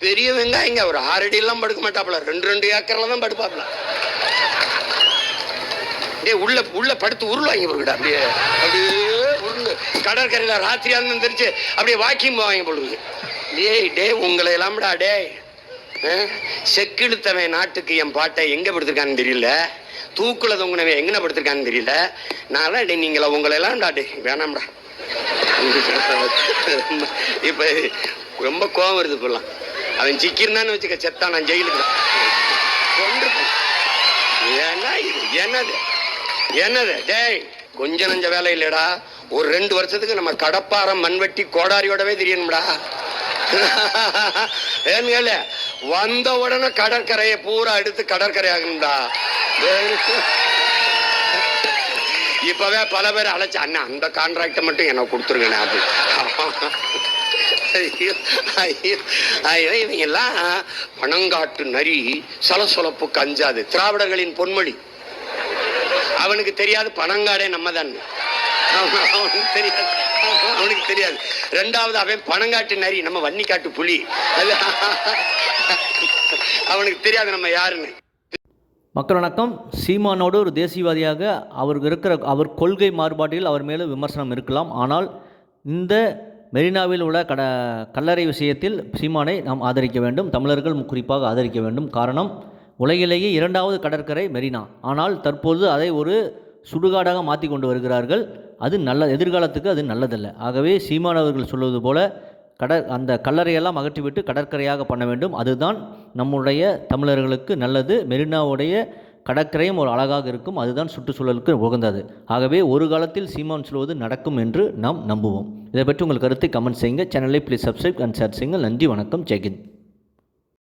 பெரிய வெங்காயங்க ஒரு 6 அடி எல்லாம் படுக்க மாட்டாப்புல, 2 ஏக்கர்ல தான் படுப்பாப்புல. உள்ள உள்ள படுத்து உருளாங்க பொருள், அப்படியே அப்படியே உருண்டு கடற்கரையில ராத்திரியா தெரிச்சு அப்படியே வாக்கிங் போவாங்க பொழுது. உங்களை எல்லாம்டா செக்கிழுத்தவன் நாட்டுக்கு என் பாட்டை எங்க படுத்திருக்கான்னு தெரியல, தூக்குல தொங்குனவன் எங்க படுத்திருக்கான்னு தெரியல. நான் நீங்கள உங்களை எல்லாம்டா வேணாம்டா. இப்ப ரொம்ப கோவம் வருது. இப்பெல்லாம் அவன் சிக்கிருந்தான்னு வச்சுக்க, செத்தான் நான் ஜெயிலுக்கு கொண்டிருப்பேன். என்னது என்னது கொஞ்ச நஞ்ச வேலை இல்லடா. ஒரு 2 வருஷத்துக்கு நம்ம கடப்பாரம் மண்வெட்டி கோடாரியோடவே தெரியணும்டா. ஏன்னு வந்த உடனே கடற்கரையை பூரா எடுத்து கடற்கரை ஆகணும்டா. இப்பவே பல பேர் அழைச்சு, அண்ணா அந்த கான்ட்ராக்டை மட்டும் எனக்கு கொடுத்துருங்கண்ணா அப்படி. இவங்க எல்லாம் பணங்காட்டு நரி சலசொலப்புக்கு அஞ்சாது. திராவிடர்களின் பொன்மொழி. அவனுக்கு தெரியாது பணங்காடே நம்ம தான், அவனுக்கு தெரியாது. 2வது அவன் பணங்காட்டு நரி, நம்ம வன்னிக்காட்டு புலி. அவனுக்கு தெரியாது நம்ம யாருன்னு. மக்கள் வணக்கம். சீமானோடு ஒரு தேசியவாதியாக அவருக்கு இருக்கிற அவர் கொள்கை மாறுபாட்டில் அவர் மேலே விமர்சனம் இருக்கலாம். ஆனால் இந்த மெரினாவில் உள்ள கல்லறை விஷயத்தில் சீமானை நாம் ஆதரிக்க வேண்டும், தமிழர்கள் குறிப்பாக ஆதரிக்க வேண்டும். காரணம், உலகிலேயே 2வது கடற்கரை மெரினா. ஆனால் தற்போது அதை ஒரு சுடுகாடாக மாற்றி கொண்டு வருகிறார்கள். அது எதிர்காலத்துக்கு அது நல்லதல்ல. ஆகவே சீமான் அவர்கள் சொல்வது போல அந்த கல்லறையெல்லாம் அகற்றிவிட்டு கடற்கரையாக பண்ண வேண்டும். அதுதான் நம்முடைய தமிழர்களுக்கு நல்லது. மெரினாவுடைய கடற்கரையும் ஒரு அழகாக இருக்கும். அதுதான் சுற்றுச்சூழலுக்கு உகந்தது. ஆகவே ஒரு காலத்தில் சீமான் சொல்வது நடக்கும் என்று நாம் நம்புவோம். இதை பற்றி உங்கள் கருத்தை கமெண்ட் செய்யுங்க. சேனலை ப்ளீஸ் சப்ஸ்கிரைப் அண்ட் ஷேர் செய்யுங்கள். நன்றி, வணக்கம், ஜெய்ஹிந்த்.